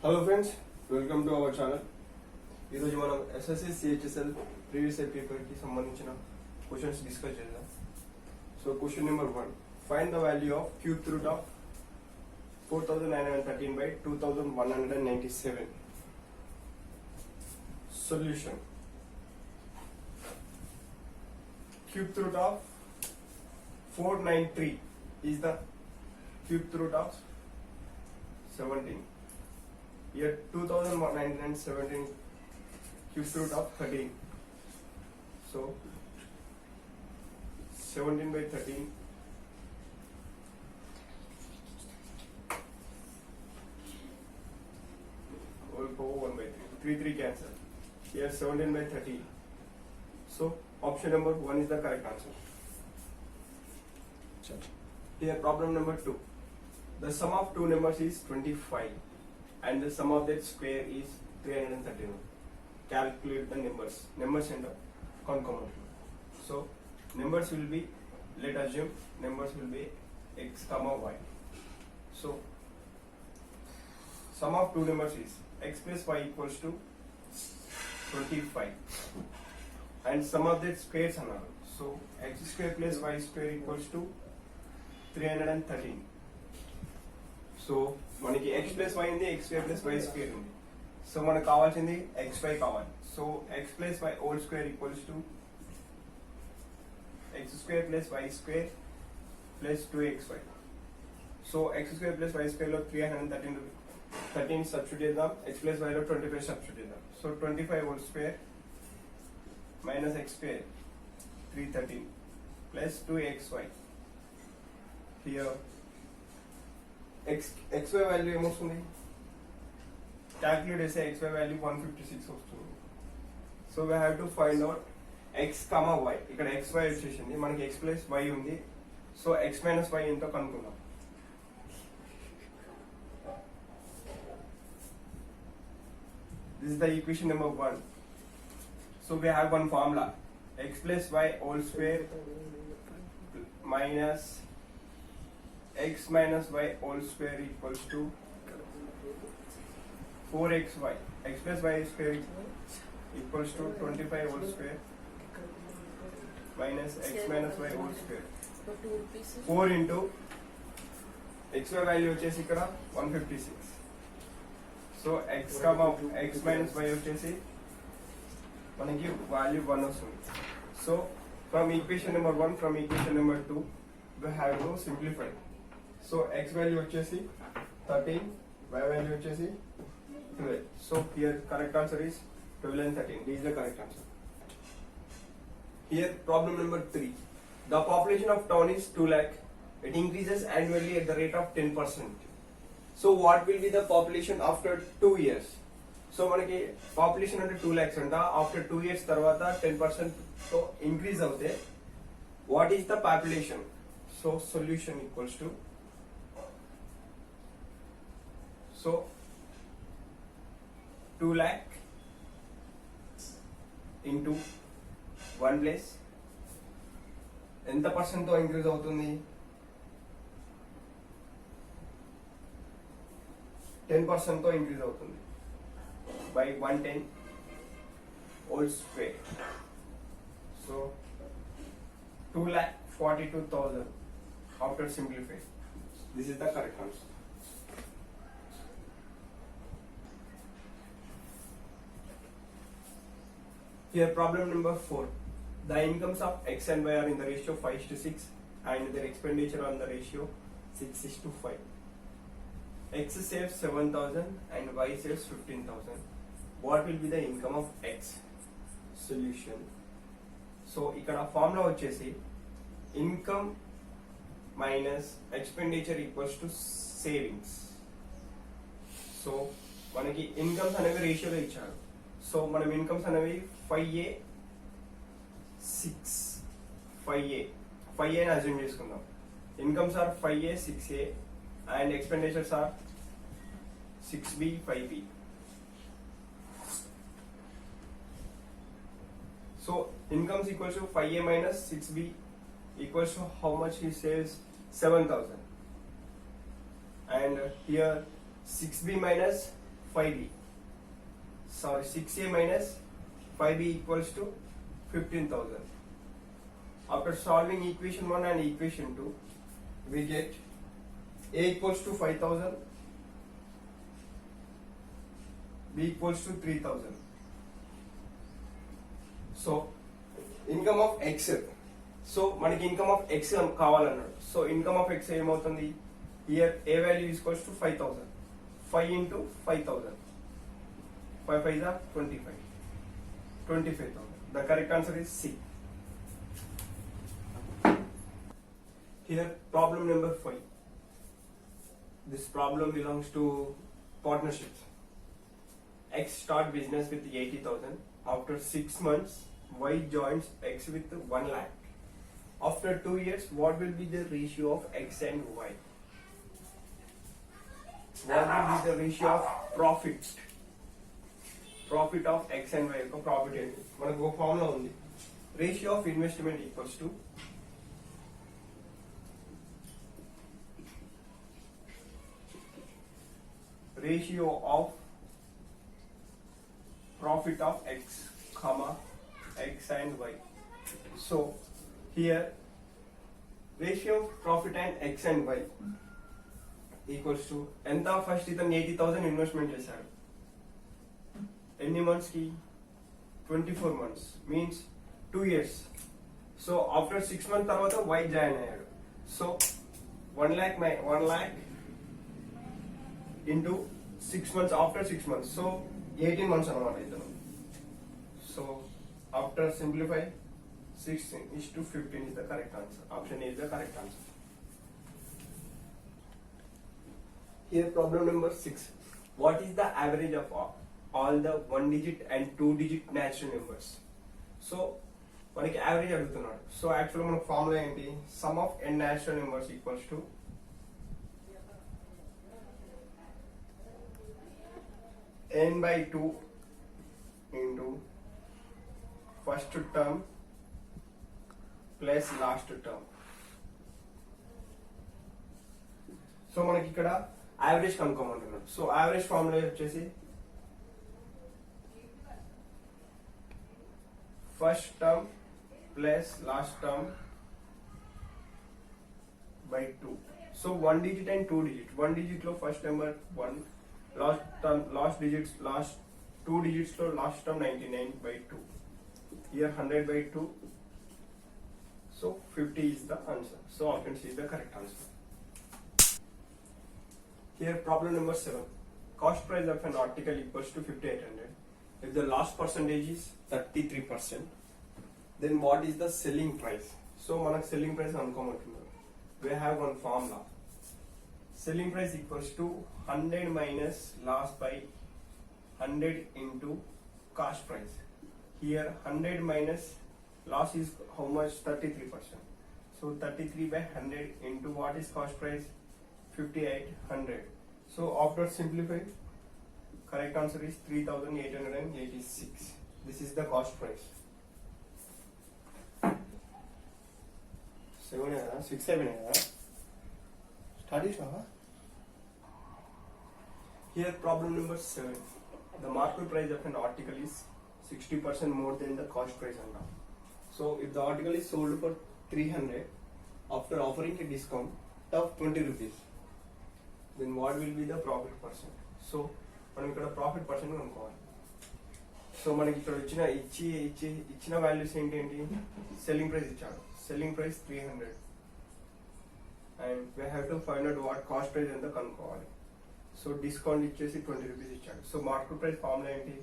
Hello friends, welcome to our channel. ఈరోజు మనం SSC CHSL previous year పేపర్కి సంబంధించిన క్వశ్చన్స్ డిస్కస్ చేద్దాం. So question number 1, find the value of cube root of 4913 by 2197. Solution. Cube root of 493 is the cube root of 17. Here 2117 cube root of 13. So 17 by 13 whole power 1 by 3. 3 cancel. Here 17 by 13. So option number 1 is the correct answer. Here problem number 2. The sum of two numbers is 25 and the sum of that square is 331. Calculate the numbers. Numbers and concomitant. So numbers will be, let assume numbers will be x comma y. So sum of two numbers is x plus y equals to 25 and sum of that squares another. So x square plus y square equals to 313. So మనకి x plus y ఉంది, x square plus y square ఉంది. So మనకు కావాల్సింది xy కావాలి. So x plus y whole square equals to x square plus y square plus 2xy. So x square plus y square లో 313 substitute చేద్దాం, x plus y లో 25 substitute చేద్దాం. So 25 whole square minus x square 313 plus 2xy. Here xy value ఏమొస్తుంది? Calculate చేస్తే xy value 156 వస్తుంది. So we have to find out x comma y. ఇక్కడ xy వచ్చేసింది, మనకి x ప్లస్ y ఉంది. So x minus y ఎంతో కనుక్కుందాం. This is the equation number 1. So we have one formula, x plus y whole square minus x minus y whole square equals to 4xy. X plus y square equals to 25 whole square minus x minus y whole square. 4 into xy value వచ్చేసి ఇక్కడ 156. So x minus y వచ్చేసి మనకి value 1 వస్తుంది. So from equation number 1 from equation number 2 we have to simplify. So x value వచ్చేసి 13, y value వచ్చేసి 12. So here correct answer is 12 and 13. This is the correct answer. Here problem number 3. The population of town is 2 lakh. It increases annually at the rate of 10%. So what will be the population after 2 years? So మనకి population అంటే 2 lakhs అంట. After 2 years తర్వాత 10% తో increase అవుతే what is the population? So solution equals to, so 2 lakh into 1 place ఎంత percent తో increase అవుతుంది? 10% తో ఇంక్రీజ్ అవుతుంది by 110 whole square. So 2,42,000 after simplifying. This is the correct answer. Here problem number 4. The incomes of x and y are in the ratio 5:6 and their expenditure on the ratio 6:5. X saves 7,000 and y saves 15,000. What will be the income of x? Solution. So ఇక్కడ formula వచ్చేసి income minus expenditure equals to savings. So మనకి incomes అనేవి రేషియోలో ఇచ్చారు. So మనం incomes అనేవి 5A 5A అని assume చేసుకుందాం. Incomes are 5A 6A and expenditures are 6B 5B. So incomes equals to 5A minus 6B equals to how much? He says 7,000. And here 6B minus 5b. Sorry, 6a minus 5b equals to 15,000. After solving equation 1 and equation 2, we get a equals to 5,000, b equals to 3,000. So income of x, so మనకి income of x కావాలన్నాడు. So income of x ఏమవుతుంది, here a value is equals to 5,000, 5 into 5,000, 5 5 is 25, 25,000. The correct answer is C. Here problem number 5. This problem belongs to partnerships. X start business with 80,000. After 6 months, Y joins X with 1 lakh. After 2 years, what will be the ratio of X and Y? What will be the ratio of profit? Profit of X and Y యొక్క profit ఏంటి? మనకు ఒక formula ఉంది. Ratio of investment equals to ratio of profit of X, comma X and Y. So here ratio of profit and X and Y equals to ఎంత, first ఇతను 80,000 investment చేశాడు. ఎన్ని months కి? 24 months, means 2 years. So after 6 months తర్వాత Y join అయ్యాడు. So 1 lakh into 6 months, after 6 months, so 18 months అనమాట ఇతను. So after simplify, 6:15 is the correct answer. Option A is the correct answer. Here problem number 6. What is the average of all the 1 digit and 2 digit natural numbers? So మనకి average అడుగుతున్నాడు. So యాక్చువల్గా మనకు formula ఏంటి, some of n natural numbers equals to n by 2 into first term plus last term. So మనకి ఇక్కడ average కనుక్కోమంటున్నాడు. So average formula వచ్చేసి first term plus last term by 2. So 1 digit and 2 digit. 1 digit లో first number 1, last term, last digits, last 2 digits lo last term 99 by 2. Here 100 by 2. So 50 is the answer. So option C is the correct answer. Here problem number 7. Cost price of an article equals to 5,800. If the last percentage is 33%, then what is the selling price? So manaku selling price అనుకోమంటున్నారు. We have one formula. Selling price equals to 100 minus loss by 100 into cost price. Here 100 minus loss is how much? 33%. So 33 by 100 into what is cost price? 5,800. So after simplify, correct answer is 3,886. This is the cost price. 7 6 7 studies huh? Here problem number 7. The market price of an article is 60% more than the cost price and now. So if the article is sold for 300 after offering a discount of 20 rupees, then what will be the profit percent? So మనం ఇక్కడ profit percent అనుకోవాలి. So మనకి ఇక్కడ ఇచ్చిన values ఏంటి, selling price ఇచ్చాడు. Selling price 300 and we have to find out what cost price ఎంత కనుక్కోవాలి. సో డిస్కౌంట్ ఇచ్చేసి 20 రూపీస్ ఇచ్చాడు. సో మార్కెట్ ప్రైస్ ఫార్ములా ఏంటి,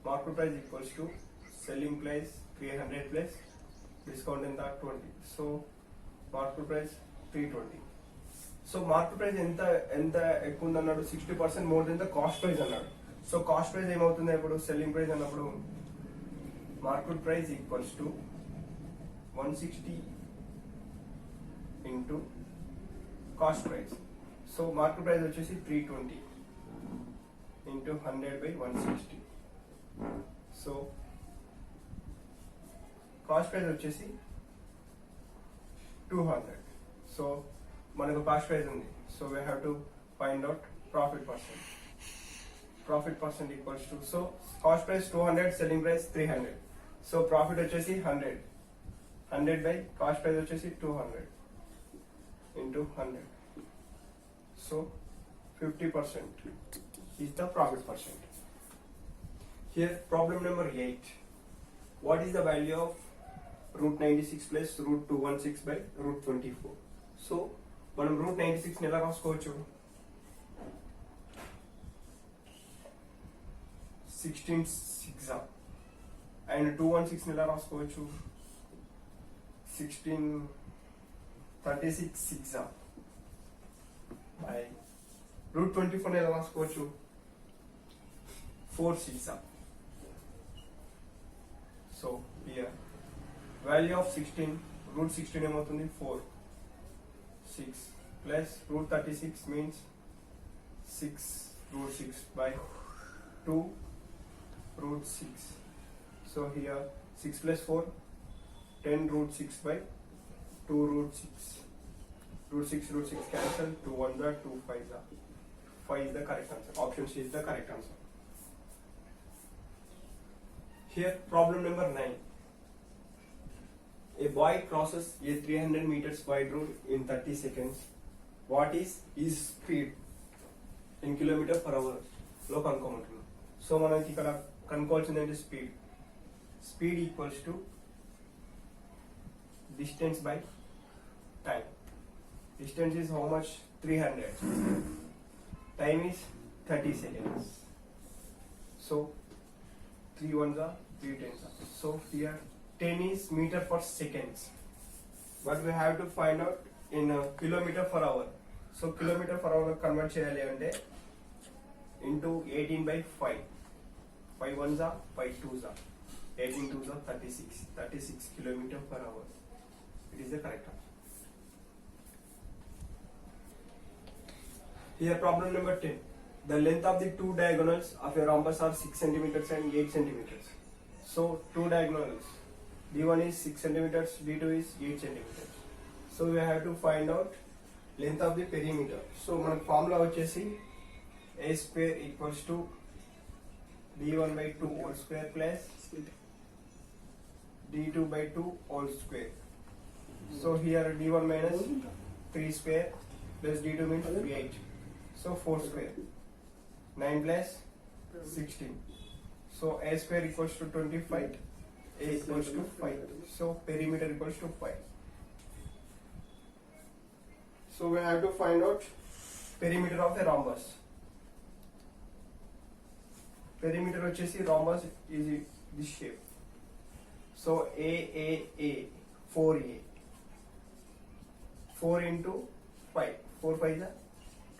market price equals to selling price 300 plus discount ఎంత 20. So market price 320. So market price ఎంత ఎక్కువ ఉందన్నాడు, 60% more than the cost price అన్నాడు. So cost price ఏమవుతుంది ఇప్పుడు, సెల్లింగ్ ప్రైస్ అన్నప్పుడు market price equals to 160 into cost price. So market price వచ్చేసి 320 into 100 by 160. So cost price వచ్చేసి 200. So మనకు cost price ఉంది. So we have to find out profit percent. Profit percent equals to, so cost price 200, selling price 300, so profit వచ్చేసి 100, 100 by cost price వచ్చేసి 200 into 100, so 50% is the profit percent. Here problem number 8, what is the value of root 96 plus root 216 by root 24? So మనం route 96 ఎలా రాసుకోవచ్చు, 16 6 and 216 ఎలా రాసుకోవచ్చు, 16 36 6 by root 24 ఎలా రాసుకోవచ్చు, 4 6. So here value of 16, root 16 ఏమవుతుంది 4 6 plus root 36 means 6 root 6 by 2 root 6. So here 6 plus 4 10 root 6 by 2 root 6. Root 6 cancel, 2 1 are 2 5 are. 5 is the correct answer. Option C is the correct answer. Here problem number 9. A boy crosses a 300 meters wide road in 30 seconds. What is his speed in kilometer per hour? లో కనుక్కోమంటున్నాం. So మనకి ఇక్కడ కనుక్కోవాల్సింది ఏంటి, speed equals to distance by time. Distance is how much 300, time is 30 seconds. So 3 1s are 3 10s are. So here 10 is meter per seconds, but we have to find out in kilometer per hour. So kilometer per hour convert చేయాలి అంటే into 18 by 5. 5 1s are 5 2s are 18 2s are 36 kilometer per hour. It is the correct answer. Here problem number 10. The length of the two diagonals of a rhombus are 6 centimeters and 8 centimeters. So two diagonals, D1 is 6 centimeters, D2 is 8 centimeters. So we have to find out length of the perimeter. So మనకు formula వచ్చేసి a square equals to d1 by 2 whole square plus d2 by 2 whole square. So here d1 minus 3 square plus d2 means 8. So 4 square. 9 plus 16. So a square equals to 25. A equals to 5. So perimeter equals to 5. So we have to find out perimeter of a rhombus. Perimeter వచ్చేసి rhombus is this shape. So A 4A 4 into 5, 4 5 is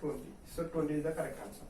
20. So 20 is the correct answer.